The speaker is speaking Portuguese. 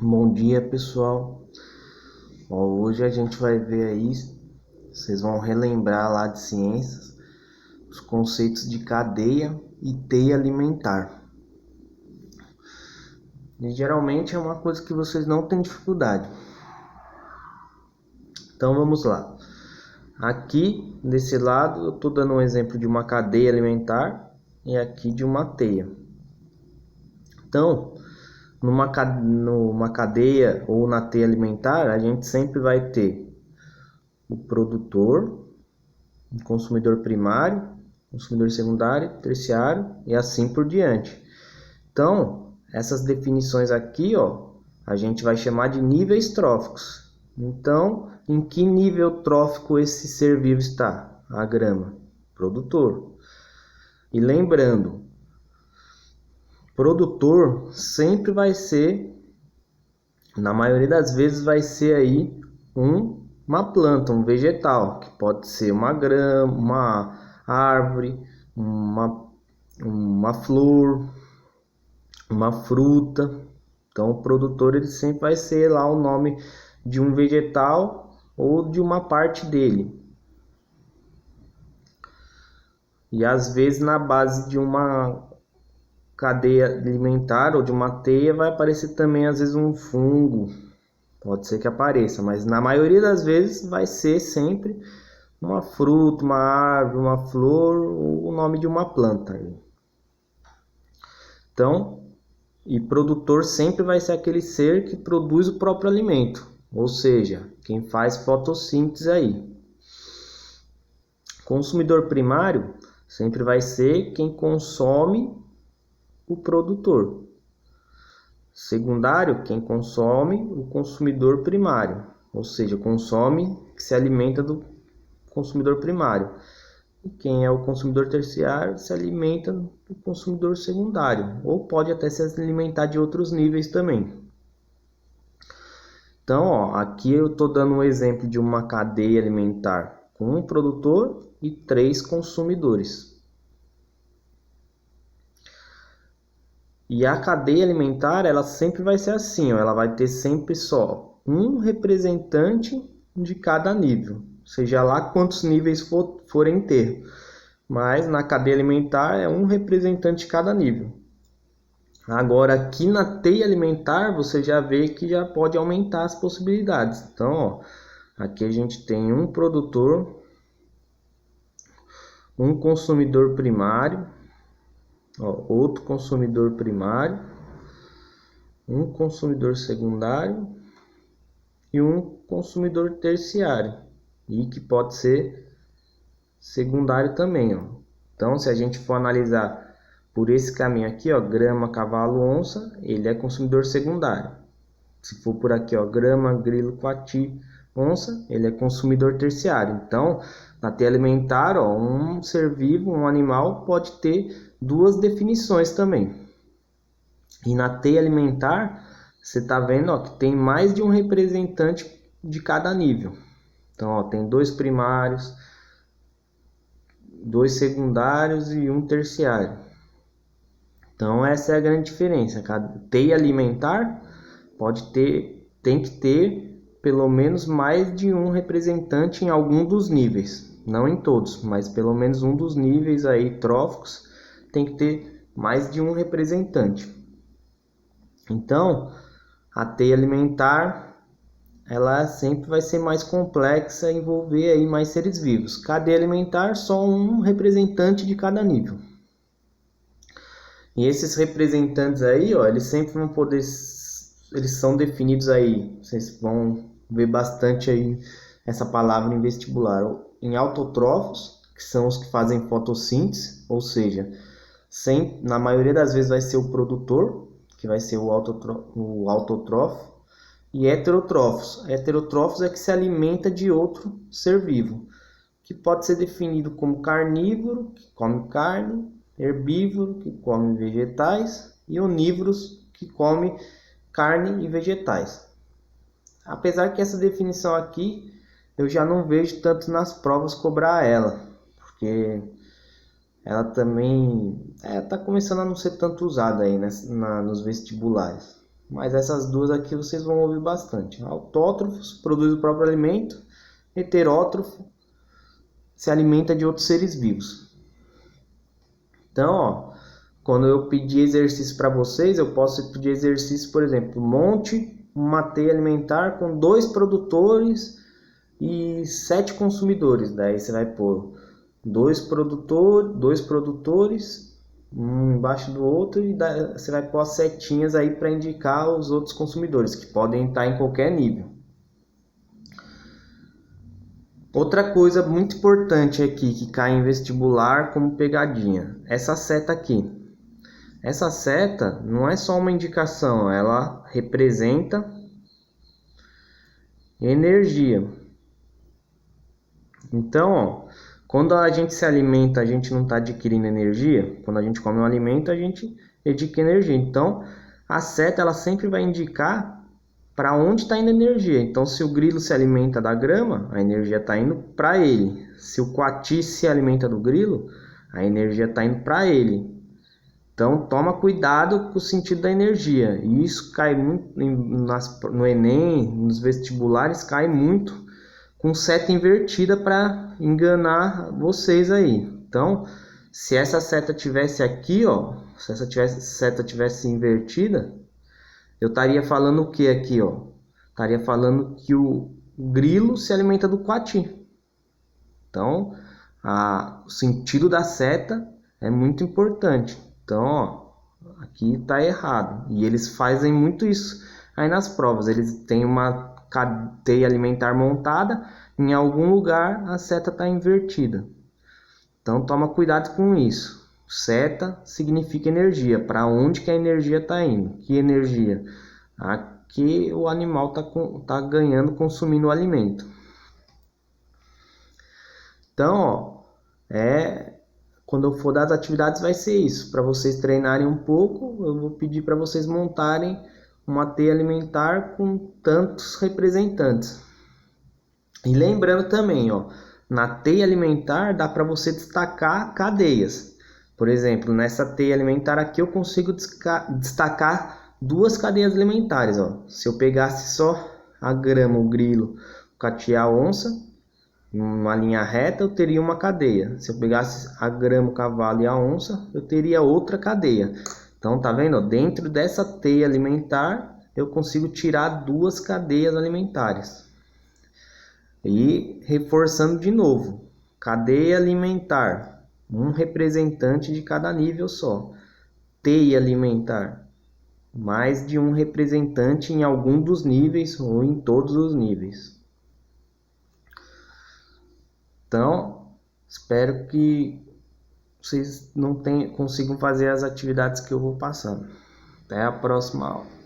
Bom dia, pessoal. Hoje a gente vai ver aí, vocês vão relembrar lá de ciências, os conceitos de cadeia e teia alimentar. E geralmente é uma coisa que vocês não têm dificuldade. Então vamos lá. Aqui desse lado eu estou dando um exemplo de uma cadeia alimentar e aqui de uma teia. Então, numa cadeia ou na teia alimentar, a gente sempre vai ter o produtor, o consumidor primário, consumidor secundário, terciário e assim por diante. Então, essas definições aqui, a gente vai chamar de níveis tróficos. Então, em que nível trófico esse ser vivo está? A grama, produtor. E lembrando, produtor sempre vai ser, na maioria das vezes vai ser aí uma planta, um vegetal, que pode ser uma grama, uma árvore, uma flor, uma fruta. Então o produtor ele sempre vai ser lá o nome de um vegetal ou de uma parte dele. E às vezes na base de uma cadeia alimentar ou de uma teia vai aparecer também às vezes um fungo. Pode ser que apareça, mas na maioria das vezes vai ser sempre uma fruta, uma árvore, uma flor ou o nome de uma planta. Então, e produtor sempre vai ser aquele ser que produz o próprio alimento, ou seja, quem faz fotossíntese aí. Consumidor primário sempre vai ser quem consome o produtor. Secundário, quem consome o consumidor primário, ou seja, consome, que se alimenta do consumidor primário. E quem é o consumidor terciário se alimenta do consumidor secundário, ou pode até se alimentar de outros níveis também. Então, aqui eu estou dando um exemplo de uma cadeia alimentar com um produtor e 3 consumidores. E a cadeia alimentar, ela sempre vai ser assim, ela vai ter sempre só um representante de cada nível, seja lá quantos níveis forem ter. Mas na cadeia alimentar é um representante de cada nível. Agora aqui na teia alimentar você já vê que já pode aumentar as possibilidades. Então, aqui a gente tem um produtor, um consumidor primário, outro consumidor primário, um consumidor secundário e um consumidor terciário, e que pode ser secundário também. Então, se a gente for analisar por esse caminho aqui, grama, cavalo, onça, ele é consumidor secundário. Se for por aqui, grama, grilo, coati, onça, ele é consumidor terciário. Então, na teia alimentar, um ser vivo, um animal, pode ter duas definições também. E na teia alimentar, você está vendo que tem mais de um representante de cada nível. Então, tem 2 primários, 2 secundários e um terciário. Então, essa é a grande diferença. Cada teia alimentar tem que ter pelo menos mais de um representante em algum dos níveis. Não em todos, mas pelo menos um dos níveis aí tróficos tem que ter mais de um representante. Então, a teia alimentar, ela sempre vai ser mais complexa e envolver aí mais seres vivos. Cadeia alimentar, só um representante de cada nível. E esses representantes aí, eles sempre vão poder, eles são definidos aí, vocês vão ver bastante aí essa palavra em vestibular, em autotrófos, que são os que fazem fotossíntese, ou seja, na maioria das vezes vai ser o produtor, que vai ser o autotrófo, e heterotrófos. Heterotrófos é que se alimenta de outro ser vivo, que pode ser definido como carnívoro, que come carne, herbívoro, que come vegetais, e onívoros, que come carne e vegetais. Apesar que essa definição aqui eu já não vejo tanto nas provas cobrar ela, porque ela também está começando a não ser tanto usada aí nos vestibulares. mas essas duas aqui vocês vão ouvir bastante. Autótrofos produz o próprio alimento, heterótrofo se alimenta de outros seres vivos. Então, ó, quando eu pedir exercício para vocês, eu posso pedir exercício, por exemplo, monte uma teia alimentar com 2 produtores e 7 consumidores. Daí você vai pôr 2 produtores, um embaixo do outro, e você vai pôr as setinhas aí para indicar os outros consumidores, que podem estar em qualquer nível. Outra coisa muito importante aqui que cai em vestibular como pegadinha, essa seta aqui. Essa seta não é só uma indicação, ela representa energia. Então, ó, quando a gente se alimenta, a gente não está adquirindo energia. Quando a gente come um alimento, a gente adquire energia. Então, a seta ela sempre vai indicar para onde está indo a energia. Então, se o grilo se alimenta da grama, a energia está indo para ele. Se o coati se alimenta do grilo, a energia está indo para ele. Então, toma cuidado com o sentido da energia. E isso cai muito no Enem, nos vestibulares, cai muito com seta invertida para enganar vocês aí. Então, se essa seta tivesse aqui, ó, se essa seta tivesse invertida, eu estaria falando o que aqui, ó? Estaria falando que o grilo se alimenta do coati. Então, o sentido da seta é muito importante. Então, ó, aqui está errado. E eles fazem muito isso aí nas provas. Eles têm uma cadeia alimentar montada, em algum lugar a seta está invertida. Então, toma cuidado com isso. Seta significa energia. Para onde que a energia está indo? Que energia? Aqui o animal tá ganhando consumindo o alimento. Então, ó, quando eu for dar as atividades vai ser isso. Para vocês treinarem um pouco, eu vou pedir para vocês montarem uma teia alimentar com tantos representantes. E lembrando também, ó, na teia alimentar dá para você destacar cadeias. Por exemplo, nessa teia alimentar aqui eu consigo destacar 2 cadeias alimentares. Ó. Se eu pegasse só a grama, o grilo, o coati e a onça, numa linha reta, eu teria uma cadeia. Se eu pegasse a grama, o cavalo e a onça, eu teria outra cadeia. Então, tá vendo? Dentro dessa teia alimentar, eu consigo tirar 2 cadeias alimentares. E reforçando de novo, cadeia alimentar, um representante de cada nível só. Teia alimentar, mais de um representante em algum dos níveis ou em todos os níveis. Então, espero que vocês consigam fazer as atividades que eu vou passando. Até a próxima aula.